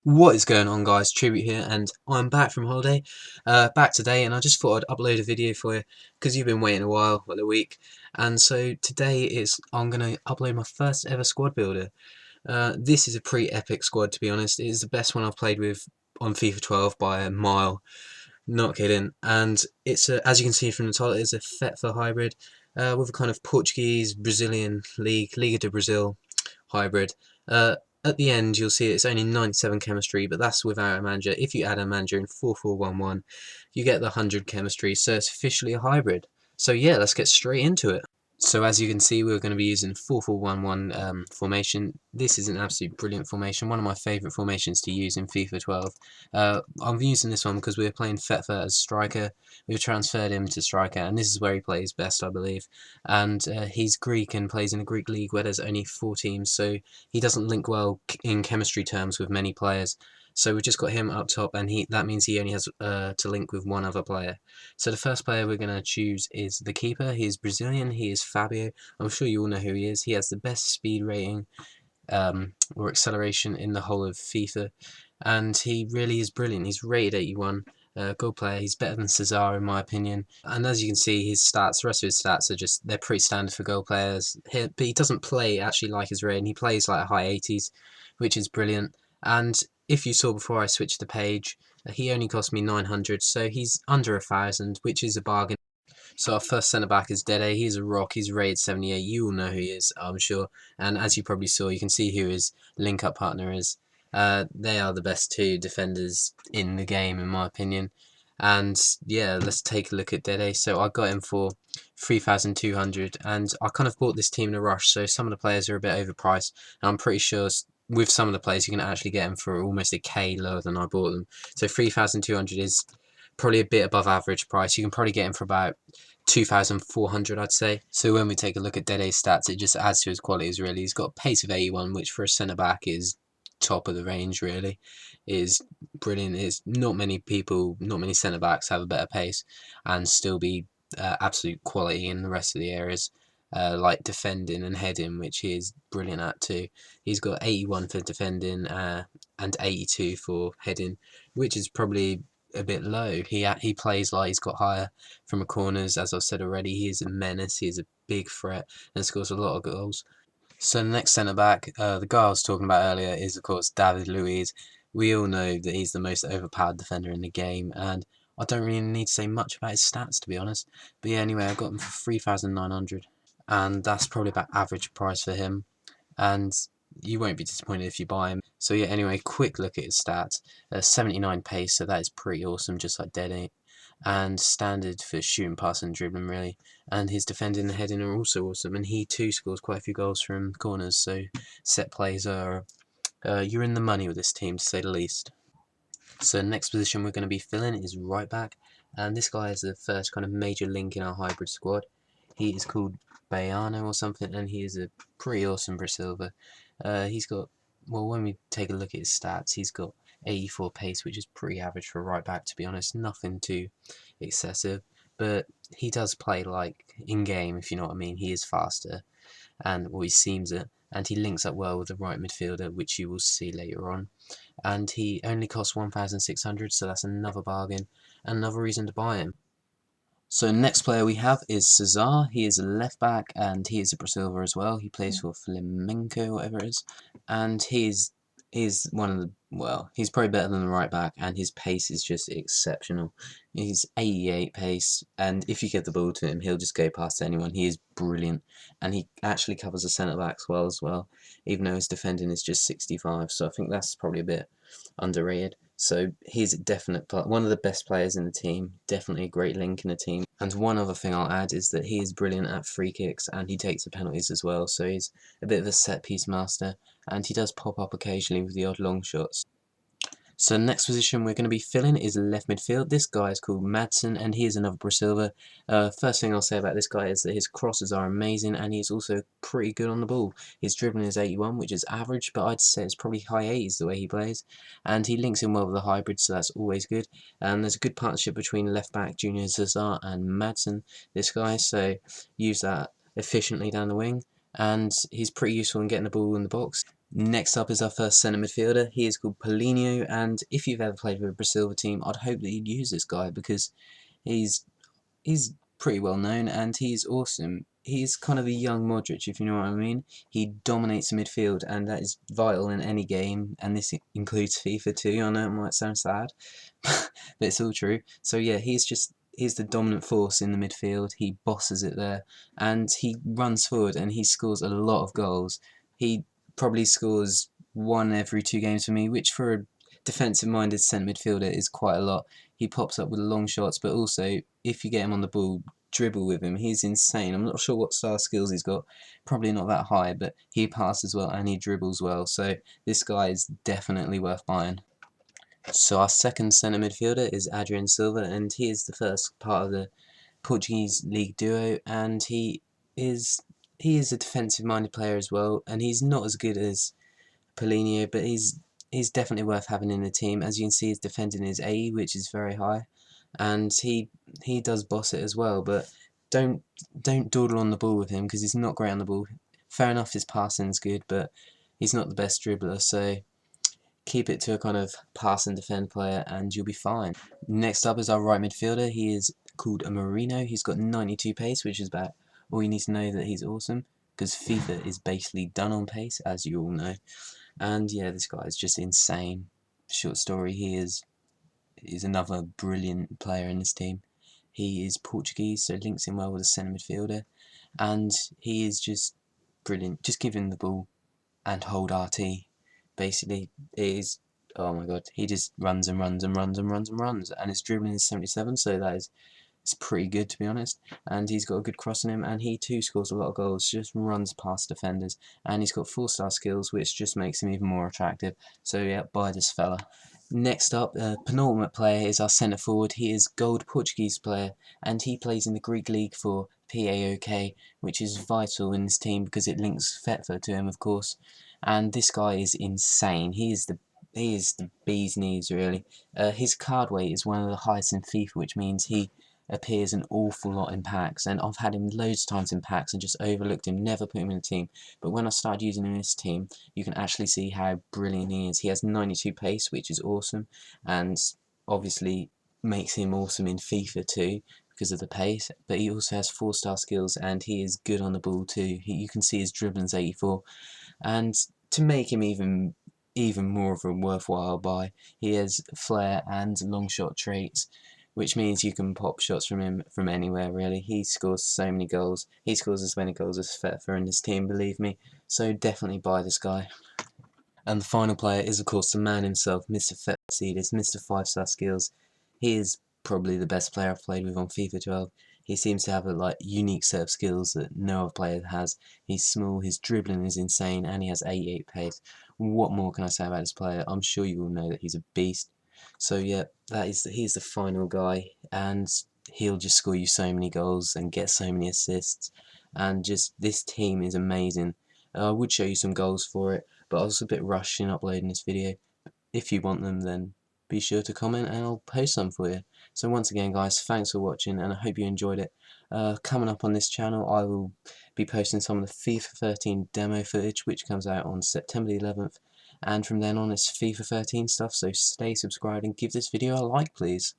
What is going on, guys? Tribute here, and I'm back from holiday, back today, and I just thought I'd upload a video for you because you've been waiting a while, well, a week, and so today I'm gonna upload my first ever squad builder. This is a pretty epic squad, to be honest. It is the best one I've played with on FIFA 12 by a mile, not kidding. And it's as you can see from the title, it's a FETFA hybrid with a kind of Portuguese Brazilian league, Liga de Brazil hybrid. At the end, you'll see it's only 97 chemistry, but that's without a manager. If you add a manager in 4-4-1-1, you get the 100 chemistry, so it's officially a hybrid. So yeah, let's get straight into it. So as you can see, we're going to be using 4-4-1-1 formation. This is an absolute brilliant formation, one of my favourite formations to use in FIFA 12. I'm using this one because we're playing Fetfa as striker. We've transferred him to striker, and this is where he plays best, I believe. And he's Greek and plays in a Greek league where there's only 4 teams, so he doesn't link well in chemistry terms with many players. So we've just got him up top, and that means he only has to link with one other player. So the first player we're going to choose is the keeper. He is Brazilian. He is Fabio. I'm sure you all know who he is. He has the best speed rating or acceleration in the whole of FIFA, and he really is brilliant. He's rated 81. Goal player. He's better than Cesar in my opinion. And as you can see, his stats, the rest of his stats are they're pretty standard for goal players. But he doesn't play actually like his rating. He plays like high 80s, which is brilliant. And if you saw before I switched the page, he only cost me 900, so he's under 1,000, which is a bargain. So our first centre back is Dede. He's a rock. He's rated 78. You all know who he is, I'm sure. And as you probably saw, you can see who his link-up partner is. They are the best 2 defenders in the game, in my opinion. And yeah, let's take a look at Dede. So I got him for 3,200, and I kind of bought this team in a rush. So some of the players are a bit overpriced, and I'm pretty sure with some of the players you can actually get them for almost a K lower than I bought them. So 3,200 is probably a bit above average price. You can probably get him for about 2,400, I'd say. So when we take a look at Dede's stats, it just adds to his qualities, really. He's got a pace of 81, which for a centre-back is top of the range, really. It is brilliant. It's not many people, not many centre-backs have a better pace and still be absolute quality in the rest of the areas. Like defending and heading, which he is brilliant at too. He's got 81 for defending and 82 for heading, which is probably a bit low. He plays like he's got higher from the corners. As I've said already, he is a menace. He is a big threat and scores a lot of goals. So the next centre back, the guy I was talking about earlier, is of course David Luiz. We all know that he's the most overpowered defender in the game, and I don't really need to say much about his stats, to be honest. But yeah, anyway, I got him for 3,900, and that's probably about average price for him. And you won't be disappointed if you buy him. So yeah, anyway, quick look at his stats. 79 pace, so that is pretty awesome, just like Dede. And standard for shooting, passing, and dribbling, really. And his defending and heading are also awesome. And he too scores quite a few goals from corners. So set plays are you're in the money with this team, to say the least. So next position we're going to be filling is right back, and this guy is the first kind of major link in our hybrid squad. He is called Baiano or something, and he is a pretty awesome Brasilva. He's got, well, when we take a look at his stats, he's got 84 pace, which is pretty average for a right back, to be honest. Nothing too excessive, but he does play like in game, if you know what I mean. He is faster, and well, he seems it, and he links up well with the right midfielder, which you will see later on. And he only costs 1,600, so that's another bargain, and another reason to buy him. So next player we have is Cesar. He is a left back, and he is a Brasilva as well. He plays for Flamengo, whatever it is, and he's one of the, well, he's probably better than the right back, and his pace is just exceptional. He's 88 pace, and if you give the ball to him, he'll just go past anyone. He is brilliant, and he actually covers the centre backs well as well, even though his defending is just 65. So I think that's probably a bit underrated. So he's a definite one of the best players in the team, definitely a great link in the team. And one other thing I'll add is that he is brilliant at free kicks, and he takes the penalties as well, so he's a bit of a set piece master, and he does pop up occasionally with the odd long shots. So the next position we're going to be filling is left midfield. This guy is called Madsen, and he is another Brasilva. First thing I'll say about this guy is that his crosses are amazing, and he's also pretty good on the ball. His dribbling is 81, which is average, but I'd say it's probably high 80s the way he plays. And he links in well with the hybrid, so that's always good. And there's a good partnership between left back Junior Cesar and Madsen, this guy, so use that efficiently down the wing. And he's pretty useful in getting the ball in the box. Next up is our first centre midfielder. He is called Paulinho, and if you've ever played with a Brazil team, I'd hope that you'd use this guy because he's he's pretty well known and he's awesome. He's kind of a young Modric, if you know what I mean. He dominates the midfield, and that is vital in any game, and this includes FIFA too. I know it might sound sad, but it's all true. So yeah, he's the dominant force in the midfield. He bosses it there, and he runs forward, and he scores a lot of goals. He probably scores one every 2 games for me, which for a defensive-minded centre midfielder is quite a lot. He pops up with long shots, but also, if you get him on the ball, dribble with him. He's insane. I'm not sure what star skills he's got. Probably not that high, but he passes well and he dribbles well. So this guy is definitely worth buying. So our second centre midfielder is Adrian Silva, and he is the first part of the Portuguese league duo, and he is a defensive-minded player as well, and he's not as good as Paulinho, but he's definitely worth having in the team. As you can see, his defending is 80, which is very high, and he does boss it as well. But don't dawdle on the ball with him because he's not great on the ball. Fair enough, his passing's good, but he's not the best dribbler. So keep it to a kind of pass and defend player, and you'll be fine. Next up is our right midfielder. He is called a Marino. He's got 92 pace, which is about all you need to know that he's awesome, because FIFA is basically done on pace, as you all know. And yeah, this guy is just insane. Short story, he's another brilliant player in this team. He is Portuguese, so links in well with a centre midfielder, and he is just brilliant. Just give him the ball and hold RT. Basically, it is, oh my god, he just runs and runs and runs and runs and runs, and his dribbling is 77, so that is, it's pretty good, to be honest. And he's got a good cross in him, and he too scores a lot of goals, just runs past defenders, and he's got 4-star skills, which just makes him even more attractive. So yeah, buy this fella. Next up, penultimate player is our centre forward. He is gold Portuguese player, and he plays in the Greek league for PAOK, which is vital in this team because it links FETFA to him, of course. And this guy is insane. He is the bee's knees, really. His card weight is one of the highest in FIFA, which means he appears an awful lot in packs, and I've had him loads of times in packs and just overlooked him, never put him in a team. But when I started using him in this team, you can actually see how brilliant he is. He has 92 pace, which is awesome, and obviously makes him awesome in FIFA too because of the pace, but he also has 4-star skills, and he is good on the ball too. You can see his dribbling's 84, and to make him even more of a worthwhile buy, he has flair and long shot traits, which means you can pop shots from him from anywhere, really. He scores so many goals. He scores as many goals as Fetfa in his team, believe me. So definitely buy this guy. And the final player is, of course, the man himself, Mr. Fetfatzidis, Mr. 5-star skills. He is probably the best player I've played with on FIFA 12. He seems to have a unique set of skills that no other player has. He's small, his dribbling is insane, and he has 88 pace. What more can I say about this player? I'm sure you all know that he's a beast. So yeah, he's the final guy, and he'll just score you so many goals and get so many assists, and just this team is amazing. I would show you some goals for it, but I was a bit rushed in uploading this video. If you want them, then be sure to comment and I'll post some for you. So once again guys, thanks for watching, and I hope you enjoyed it. Coming up on this channel, I will be posting some of the FIFA 13 demo footage, which comes out on September the 11th, and from then on it's FIFA 13 stuff, so stay subscribed and give this video a like, please.